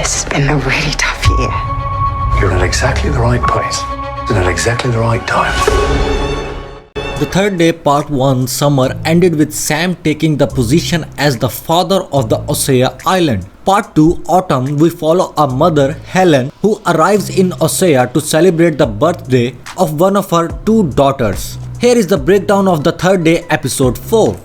This has been a really tough year. You're in exactly the right place and at exactly the right time. The third day, part 1, summer, ended with Sam taking the position as the father of the Osea Island. Part 2, autumn, we follow a mother, Helen, who arrives in Osea to celebrate the birthday of one of her 2 daughters. Here is the breakdown of the third day, episode 4.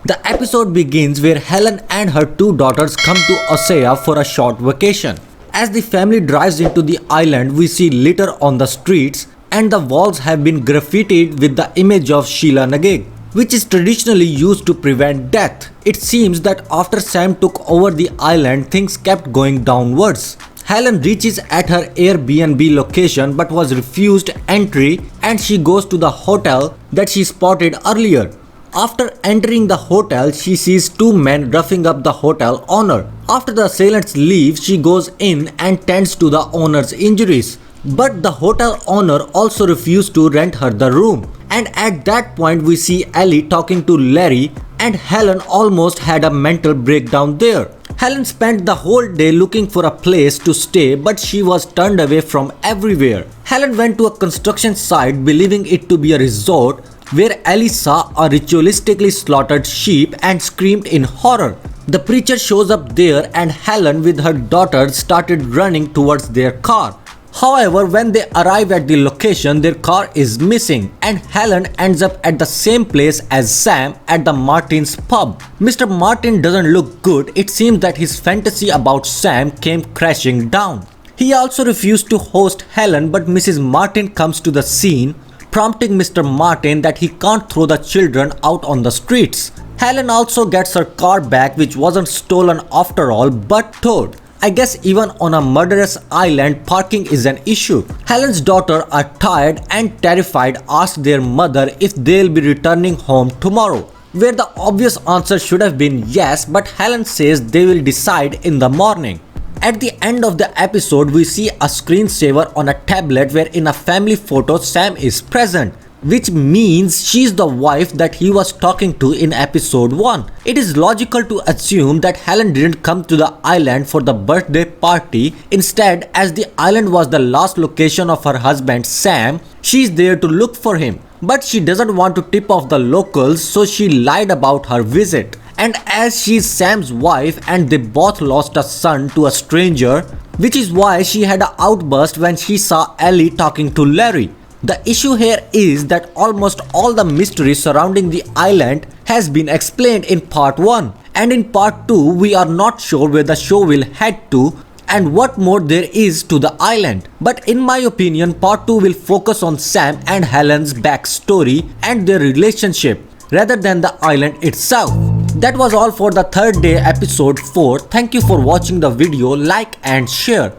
The episode begins where Helen and her 2 daughters come to Osea for a short vacation. As the family drives into the island, we see litter on the streets and the walls have been graffitied with the image of Sheila Nageg, which is traditionally used to prevent death. It seems that after Sam took over the island, things kept going downwards. Helen reaches at her Airbnb location but was refused entry and she goes to the hotel that she spotted earlier. After entering the hotel, she sees 2 men roughing up the hotel owner. After the assailants leave, she goes in and tends to the owner's injuries. But the hotel owner also refused to rent her the room. And at that point, we see Ellie talking to Larry and Helen almost had a mental breakdown there. Helen spent the whole day looking for a place to stay, but she was turned away from everywhere. Helen went to a construction site believing it to be a resort, where Ellie saw a ritualistically slaughtered sheep and screamed in horror. The preacher shows up there and Helen with her daughters started running towards their car. However, when they arrive at the location, their car is missing and Helen ends up at the same place as Sam at the Martin's pub. Mr. Martin doesn't look good. It seems that his fantasy about Sam came crashing down. He also refused to host Helen, but Mrs. Martin comes to the scene, prompting Mr. Martin that he can't throw the children out on the streets. Helen also gets her car back, which wasn't stolen after all but towed. I guess even on a murderous island, parking is an issue. Helen's daughters are tired and terrified, ask their mother if they'll be returning home tomorrow, where the obvious answer should have been yes, but Helen says they will decide in the morning. At the end of the episode, we see a screensaver on a tablet where in a family photo Sam is present, which means she's the wife that he was talking to in episode 1. It is logical to assume that Helen didn't come to the island for the birthday party. Instead, as the island was the last location of her husband Sam, she's there to look for him. But she doesn't want to tip off the locals, so she lied about her visit. And as she's Sam's wife and they both lost a son to a stranger, which is why she had an outburst when she saw Ellie talking to Larry. The issue here is that almost all the mystery surrounding the island has been explained in part 1. And in part 2, we are not sure where the show will head to and what more there is to the island. But in my opinion, part 2 will focus on Sam and Helen's backstory and their relationship rather than the island itself. That was all for the third day, episode 4. Thank you for watching the video, like and share.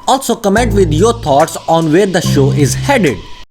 Also comment with your thoughts on where the show is headed.